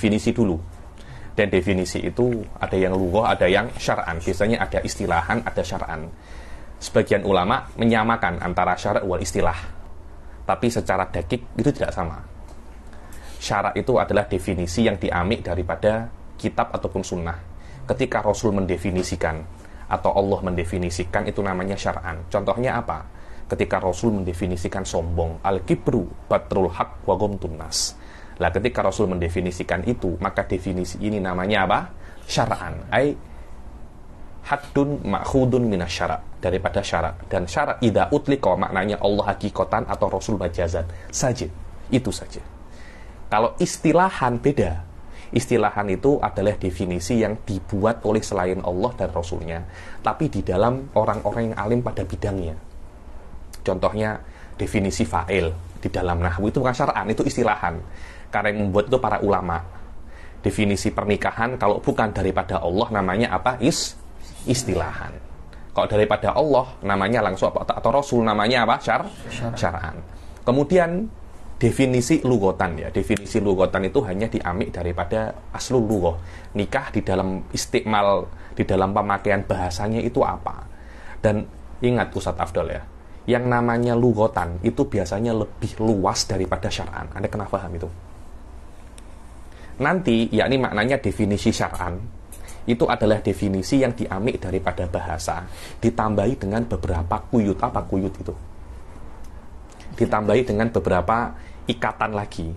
definisi dulu. Dan definisi itu ada yang lughah, ada yang syar'an. Biasanya ada istilahan, ada syar'an. Sebagian ulama menyamakan antara syara' wal istilah. Tapi secara dakik itu tidak sama. Syara' itu adalah definisi yang diambil daripada kitab ataupun sunnah. Ketika Rasul mendefinisikan atau Allah mendefinisikan, itu namanya syar'an. Contohnya apa? Ketika Rasul mendefinisikan sombong, al-kibru batrul haq wa ghamtun nas. Lah ketika Rasul mendefinisikan itu, maka definisi ini namanya apa? Syar'an. Ai haddun ma'khudun minasyara', daripada syara'. Dan syara' idza utliqa maknanya Allah hakikatan atau Rasul majazan saja. Itu saja. Kalau istilahan beda. Istilahan itu adalah definisi yang dibuat oleh selain Allah dan Rasulnya, tapi di dalam orang-orang yang alim pada bidangnya. Contohnya definisi fa'il di dalam nahwu itu bukan syar'an, itu istilahan. Karena yang membuat itu para ulama. Definisi pernikahan kalau bukan daripada Allah namanya apa? Istilahan. Kalau daripada Allah namanya langsung apa? Atau Rasul namanya apa? Syar'an. Kemudian definisi lughatan ya. Definisi lughatan itu hanya diambil daripada aslul lughah. Nikah di dalam istiqmal, di dalam pemakaian bahasanya itu apa? Dan ingat Ustadz Afdol ya, yang namanya lughatan itu biasanya lebih luas daripada syar'an. Anda kena paham itu? Nanti, yakni maknanya definisi syar'an itu adalah definisi yang diambil daripada bahasa, ditambahi dengan beberapa kuyut. Apa kuyut itu? Ditambahi dengan beberapa ikatan lagi.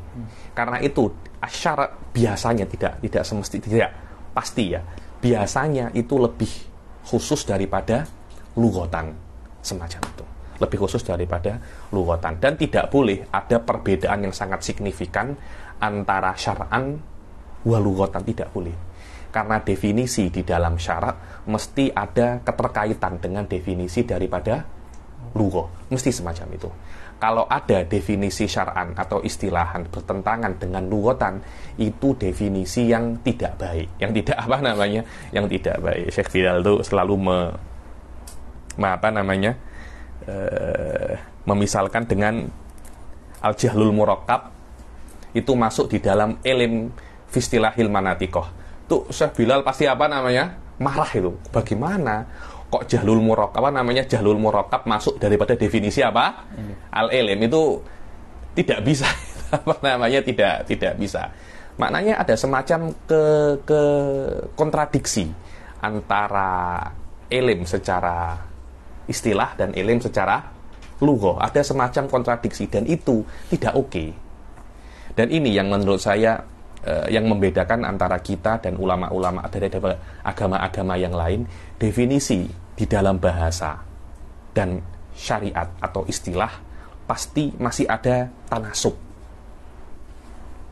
Karena itu syara' biasanya tidak semesti, tidak pasti ya. Biasanya itu lebih khusus daripada lughatan semacam itu. Lebih khusus daripada lughatan, dan tidak boleh ada perbedaan yang sangat signifikan antara syar'an wa lughatan, tidak boleh. Karena definisi di dalam syara' mesti ada keterkaitan dengan definisi daripada lughah, mesti semacam itu. Kalau ada definisi syar'an atau istilahan bertentangan dengan lughatan, itu definisi yang tidak baik, yang tidak apa namanya, yang tidak baik. Syekh Bilal itu selalu memisalkan dengan al-jahlul murakkab itu masuk di dalam ilm fistilahil manatikoh. Tuh Syekh Bilal pasti apa namanya? Marah itu. Bagaimana kok jahlul murakkab, apa namanya, jahlul murakkab masuk daripada definisi apa? Al-ilm itu tidak bisa. Apa namanya? Tidak bisa. Maknanya ada semacam ke kontradiksi antara ilm secara istilah dan ilm secara lughah. Ada semacam kontradiksi dan itu tidak oke. Dan ini yang menurut saya yang membedakan antara kita dan ulama-ulama dari agama-agama yang lain. Definisi di dalam bahasa dan syariat atau istilah pasti masih ada tanasub,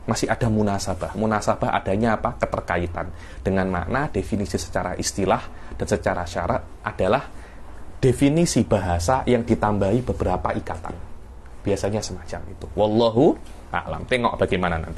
masih ada munasabah. Munasabah adanya apa? Keterkaitan dengan makna. Definisi secara istilah dan secara syarat adalah definisi bahasa yang ditambahi beberapa ikatan. Biasanya semacam itu. Wallahu a'lam. Tengok bagaimana nanti.